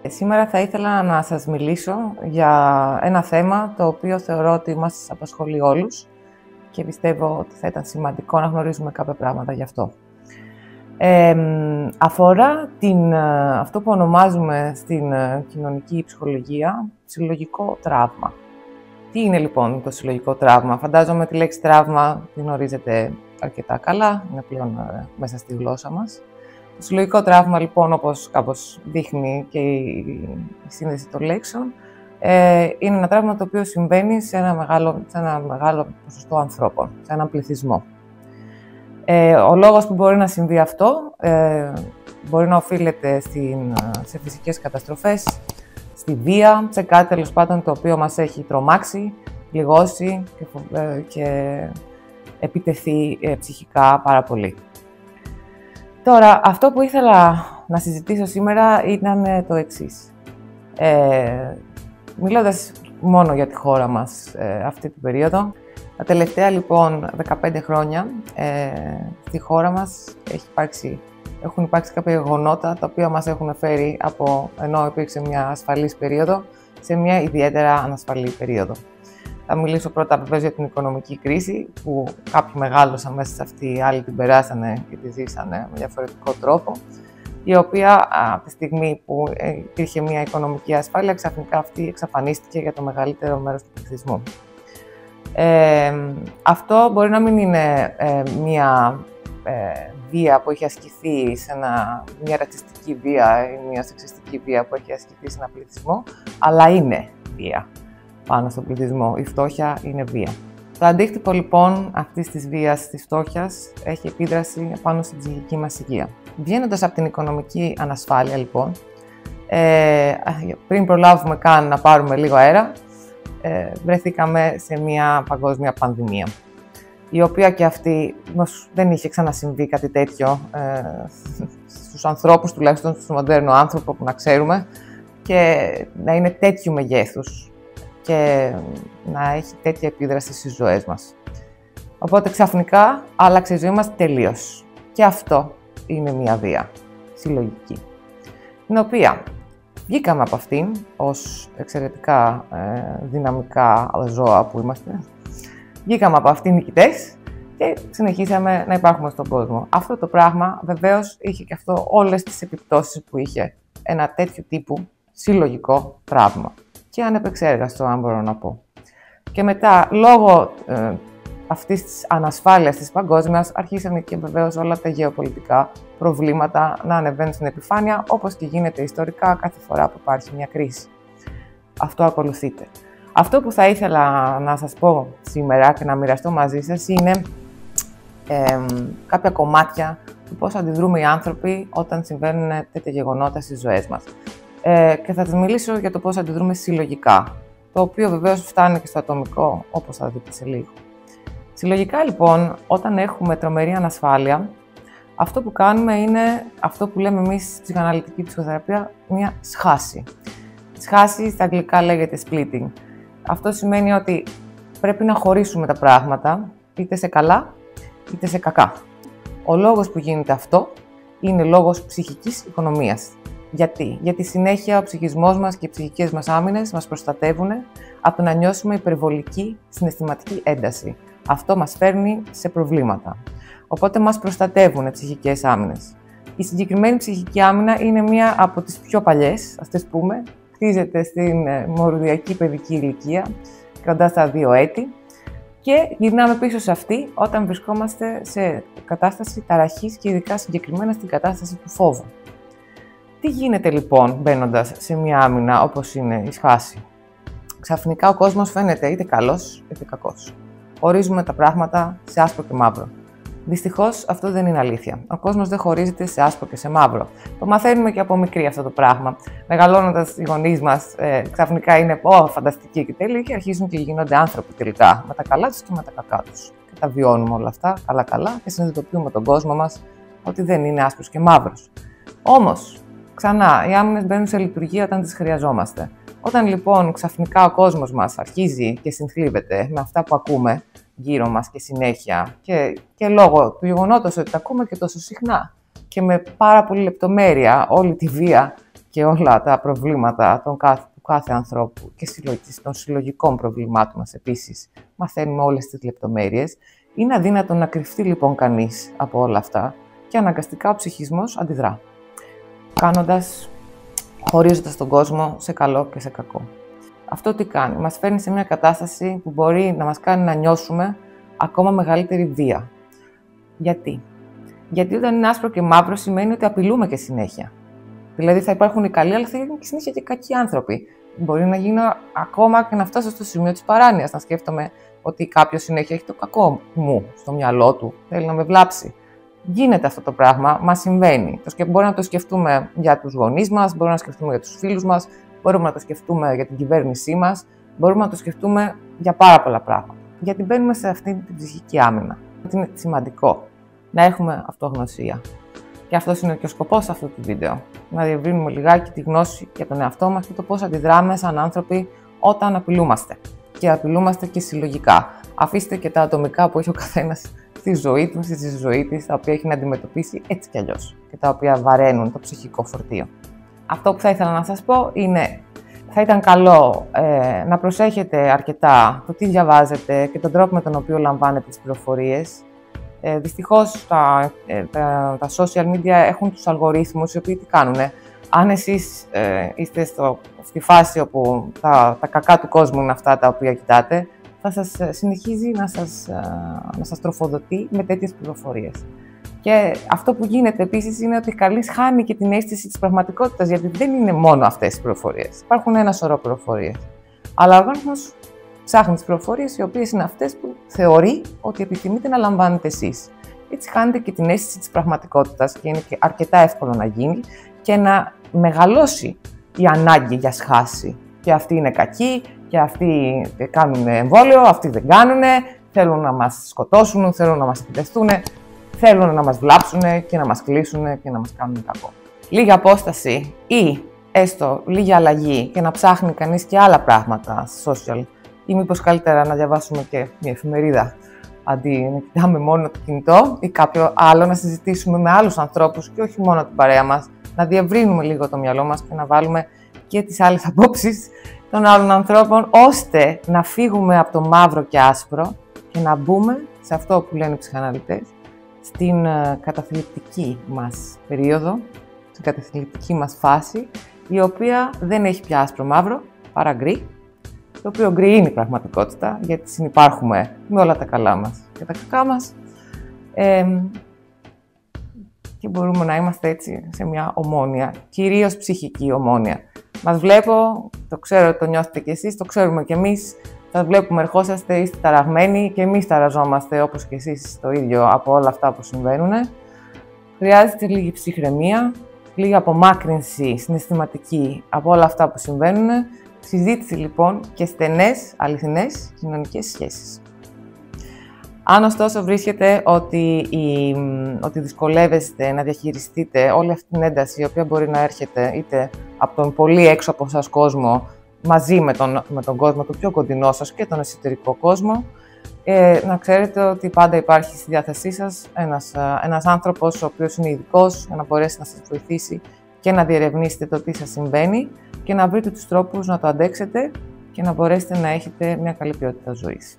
Σήμερα θα ήθελα να σας μιλήσω για ένα θέμα το οποίο θεωρώ ότι μας απασχολεί όλους και πιστεύω ότι θα ήταν σημαντικό να γνωρίζουμε κάποια πράγματα γι' αυτό. Αφορά αυτό που ονομάζουμε στην κοινωνική ψυχολογία συλλογικό τραύμα. Τι είναι λοιπόν το συλλογικό τραύμα? Φαντάζομαι τη λέξη τραύμα τη γνωρίζετε αρκετά καλά, είναι πλέον μέσα στη γλώσσα μας. Το συλλογικό τραύμα, λοιπόν, όπως κάπως δείχνει και η σύνδεση των λέξεων, είναι ένα τραύμα το οποίο συμβαίνει σε ένα μεγάλο ποσοστό ανθρώπων, σε έναν πληθυσμό. Ο λόγος που μπορεί να συμβεί αυτό μπορεί να οφείλεται σε φυσικές καταστροφές, στη βία, σε κάτι τέλος πάντων το οποίο μας έχει τρομάξει, πληγώσει και επιτεθεί ψυχικά πάρα πολύ. Τώρα, αυτό που ήθελα να συζητήσω σήμερα ήταν το εξής. Μιλώντας μόνο για τη χώρα μας αυτή την περίοδο, τα τελευταία λοιπόν 15 χρόνια στη χώρα μας έχουν υπάρξει κάποια γεγονότα τα οποία μας έχουν φέρει ενώ υπήρξε μια ασφαλής περίοδο, σε μια ιδιαίτερα ανασφαλή περίοδο. Θα μιλήσω πρώτα βεβαίως για την οικονομική κρίση, που κάποιοι μεγάλωσαν μέσα σε αυτή, οι άλλοι την περάσανε και τη ζήσανε με διαφορετικό τρόπο, η οποία από τη στιγμή που υπήρχε μια οικονομική ασφάλεια, ξαφνικά αυτή εξαφανίστηκε για το μεγαλύτερο μέρος του πληθυσμού. Αυτό μπορεί να μην είναι μια βία που έχει ασκηθεί μια ρατσιστική βία ή μια σεξιστική βία που έχει ασκηθεί σε ένα πληθυσμό, αλλά είναι βία πάνω στον πληθυσμό. Η φτώχεια είναι βία. Το αντίκτυπο λοιπόν αυτής της βίας, της φτώχειας, έχει επίδραση πάνω στην ψυχική μας υγεία. Βγαίνοντας από την οικονομική ανασφάλεια λοιπόν, πριν προλάβουμε καν να πάρουμε λίγο αέρα, βρεθήκαμε σε μια παγκόσμια πανδημία, η οποία και αυτή δεν είχε ξανασυμβεί κάτι τέτοιο στους ανθρώπους, τουλάχιστον στον μοντέρνο άνθρωπο που να ξέρουμε, και να είναι τέτοιου μεγέθους και να έχει τέτοια επίδραση στις ζωές μας. Οπότε ξαφνικά άλλαξε η ζωή μας τελείως. Και αυτό είναι μια βία συλλογική, την οποία βγήκαμε από αυτήν ως εξαιρετικά δυναμικά ζώα που είμαστε. Βγήκαμε από αυτήν νικητές και συνεχίσαμε να υπάρχουμε στον κόσμο. Αυτό το πράγμα βεβαίως είχε και αυτό όλες τις επιπτώσεις που είχε ένα τέτοιο τύπου συλλογικό τραύμα. Και ανεπεξέργαστο, αν μπορώ να πω. Και μετά, λόγω αυτής της ανασφάλειας της παγκόσμιας, αρχίσαν και βεβαίως όλα τα γεωπολιτικά προβλήματα να ανεβαίνουν στην επιφάνεια, όπως και γίνεται ιστορικά κάθε φορά που υπάρχει μια κρίση. Αυτό ακολουθείται. Αυτό που θα ήθελα να σας πω σήμερα και να μοιραστώ μαζί σας είναι κάποια κομμάτια του πώς αντιδρούμε οι άνθρωποι όταν συμβαίνουν τέτοια γεγονότα στις ζωές μας. Και θα σας μιλήσω για το πώς αντιδρούμε συλλογικά, το οποίο βεβαίως φτάνει και στο ατομικό, όπως θα δείτε σε λίγο. Συλλογικά λοιπόν, όταν έχουμε τρομερή ανασφάλεια, αυτό που κάνουμε είναι αυτό που λέμε εμείς στη ψυχαναλυτική ψυχοθεραπεία, μια σχάση. Σχάση στα αγγλικά λέγεται splitting. Αυτό σημαίνει ότι πρέπει να χωρίσουμε τα πράγματα, είτε σε καλά, είτε σε κακά. Ο λόγος που γίνεται αυτό είναι λόγος ψυχικής οικονομίας. Γιατί συνέχεια ο ψυχισμός μας και οι ψυχικές μας άμυνες μας προστατεύουν από το να νιώσουμε υπερβολική συναισθηματική ένταση. Αυτό μας φέρνει σε προβλήματα. Οπότε μας προστατεύουν οι ψυχικές άμυνες. Η συγκεκριμένη ψυχική άμυνα είναι μία από τις πιο παλιές, ας τις πούμε. Χτίζεται στην μορουδιακή παιδική ηλικία, κοντά στα 2 έτη. Και γυρνάμε πίσω σε αυτή όταν βρισκόμαστε σε κατάσταση ταραχής και ειδικά συγκεκριμένα στην κατάσταση του φόβου. Τι γίνεται λοιπόν μπαίνοντας σε μια άμυνα όπως είναι η σχάση? Ξαφνικά ο κόσμος φαίνεται είτε καλός είτε κακός. Ορίζουμε τα πράγματα σε άσπρο και μαύρο. Δυστυχώς αυτό δεν είναι αλήθεια. Ο κόσμος δεν χωρίζεται σε άσπρο και σε μαύρο. Το μαθαίνουμε και από μικρή αυτό το πράγμα. Μεγαλώνοντας οι γονείς μας ξαφνικά είναι φανταστικοί και τέλειοι και αρχίζουν και γίνονται άνθρωποι τελικά. Με τα καλά τους και με τα κακά τους. Και τα βιώνουμε όλα αυτά καλά-καλά και συνειδητοποιούμε τον κόσμο μας ότι δεν είναι άσπρος και μαύρος. Όμως, ξανά, οι άμυνες μπαίνουν σε λειτουργία όταν τις χρειαζόμαστε. Όταν λοιπόν ξαφνικά ο κόσμος μας αρχίζει και συνθλίβεται με αυτά που ακούμε γύρω μας και συνέχεια και λόγω του γεγονότος ότι τα ακούμε και τόσο συχνά και με πάρα πολύ λεπτομέρεια όλη τη βία και όλα τα προβλήματα του κάθε ανθρώπου και των συλλογικών προβλημάτων μας επίσης, μαθαίνουμε όλες τις λεπτομέρειες. Είναι αδύνατο να κρυφτεί λοιπόν κανείς από όλα αυτά και αναγκαστικά ο ψυχισμός αντιδρά, χωρίζοντας τον κόσμο σε καλό και σε κακό. Αυτό τι κάνει? Μας φέρνει σε μια κατάσταση που μπορεί να μας κάνει να νιώσουμε ακόμα μεγαλύτερη βία. Γιατί? Γιατί όταν είναι άσπρο και μαύρο σημαίνει ότι απειλούμε και συνέχεια. Δηλαδή θα υπάρχουν οι καλοί, αλλά θα γίνουν και συνέχεια και κακοί άνθρωποι. Μπορεί να γίνω ακόμα και να φτάσω στο σημείο της παράνοιας, να σκέφτομαι ότι κάποιος συνέχεια έχει το κακό μου στο μυαλό του, θέλει να με βλάψει. Γίνεται αυτό το πράγμα, μας συμβαίνει. Μπορεί να το σκεφτούμε για τους γονείς μας, μπορούμε να το σκεφτούμε για τους φίλους μας, μπορούμε να το σκεφτούμε για την κυβέρνησή μας, μπορούμε να το σκεφτούμε για πάρα πολλά πράγματα. Γιατί μπαίνουμε σε αυτή την ψυχική άμυνα. Είναι σημαντικό να έχουμε αυτογνωσία. Και αυτός είναι και ο σκοπός αυτού του βίντεο. Να διευρύνουμε λιγάκι τη γνώση για τον εαυτό μας και το πώς αντιδράμε σαν άνθρωποι όταν απειλούμαστε. Και απειλούμαστε και συλλογικά. Αφήστε και τα ατομικά που έχει ο καθένας στη ζωή του, στη ζωή της, τα οποία έχει να αντιμετωπίσει έτσι κι αλλιώς και τα οποία βαραίνουν το ψυχικό φορτίο. Αυτό που θα ήθελα να σας πω είναι, θα ήταν καλό να προσέχετε αρκετά το τι διαβάζετε και τον τρόπο με τον οποίο λαμβάνετε τις πληροφορίες. Δυστυχώς τα social media έχουν τους αλγορίθμους οι οποίοι τι κάνουνε. Αν εσείς είστε στη φάση όπου τα κακά του κόσμου είναι αυτά τα οποία κοιτάτε, θα σας συνεχίζει να σας τροφοδοτεί με τέτοιες πληροφορίες. Και αυτό που γίνεται επίσης είναι ότι κανείς χάνει και την αίσθηση της πραγματικότητας, γιατί δεν είναι μόνο αυτές οι πληροφορίες. Υπάρχουν ένα σωρό πληροφορίες. Αλλά ο οργανισμός ψάχνει τις πληροφορίες οι οποίες είναι αυτές που θεωρεί ότι επιθυμείτε να λαμβάνετε εσείς. Έτσι χάνετε και την αίσθηση της πραγματικότητας και είναι και αρκετά εύκολο να γίνει και να μεγαλώσει η ανάγκη για σχάση. Και αυτοί είναι κακοί, και αυτοί κάνουν εμβόλιο, αυτοί δεν κάνουν, θέλουν να μας σκοτώσουν, θέλουν να μας επιτεθούν, θέλουν να μας βλάψουν και να μας κλείσουν και να μας κάνουν κακό. Λίγη απόσταση ή έστω λίγη αλλαγή και να ψάχνει κανείς και άλλα πράγματα social, ή μήπως καλύτερα να διαβάσουμε και μια εφημερίδα αντί να κοιτάμε μόνο το κινητό ή κάποιο άλλο, να συζητήσουμε με άλλους ανθρώπους και όχι μόνο την παρέα μας, να διευρύνουμε λίγο το μυαλό μας και να βάλουμε και τις άλλες απόψεις των άλλων ανθρώπων, ώστε να φύγουμε από το μαύρο και άσπρο και να μπούμε σε αυτό που λένε οι ψυχαναλυτές, στην καταθλιπτική μας περίοδο, στην καταθλιπτική μας φάση, η οποία δεν έχει πια άσπρο-μαύρο, παρά γκρι, το οποίο γκρι είναι η πραγματικότητα, γιατί συνυπάρχουμε με όλα τα καλά μας και τα κακά μας και μπορούμε να είμαστε έτσι σε μια ομόνοια, κυρίως ψυχική ομόνοια. Μας βλέπω, το ξέρω ότι το νιώθετε κι εσείς, το ξέρουμε κι εμείς, σας βλέπουμε, ερχόσαστε, είστε ταραγμένοι και εμείς ταραζόμαστε όπως κι εσείς το ίδιο από όλα αυτά που συμβαίνουν. Χρειάζεται λίγη ψυχραιμία, λίγη απομάκρυνση συναισθηματική από όλα αυτά που συμβαίνουν, συζήτηση λοιπόν και στενές, αληθινές κοινωνικές σχέσεις. Αν ωστόσο βρίσκετε ότι δυσκολεύεστε να διαχειριστείτε όλη αυτή την ένταση, η οποία μπορεί να έρχεται είτε από τον πολύ έξω από εσάς κόσμο, μαζί με τον κόσμο του πιο κοντινό σας και τον εσωτερικό κόσμο, να ξέρετε ότι πάντα υπάρχει στη διάθεσή σας ένας άνθρωπος ο οποίος είναι ειδικός για να μπορέσει να σας βοηθήσει και να διερευνήσετε το τι σας συμβαίνει και να βρείτε τους τρόπους να το αντέξετε και να μπορέσετε να έχετε μια καλή ποιότητα ζωής.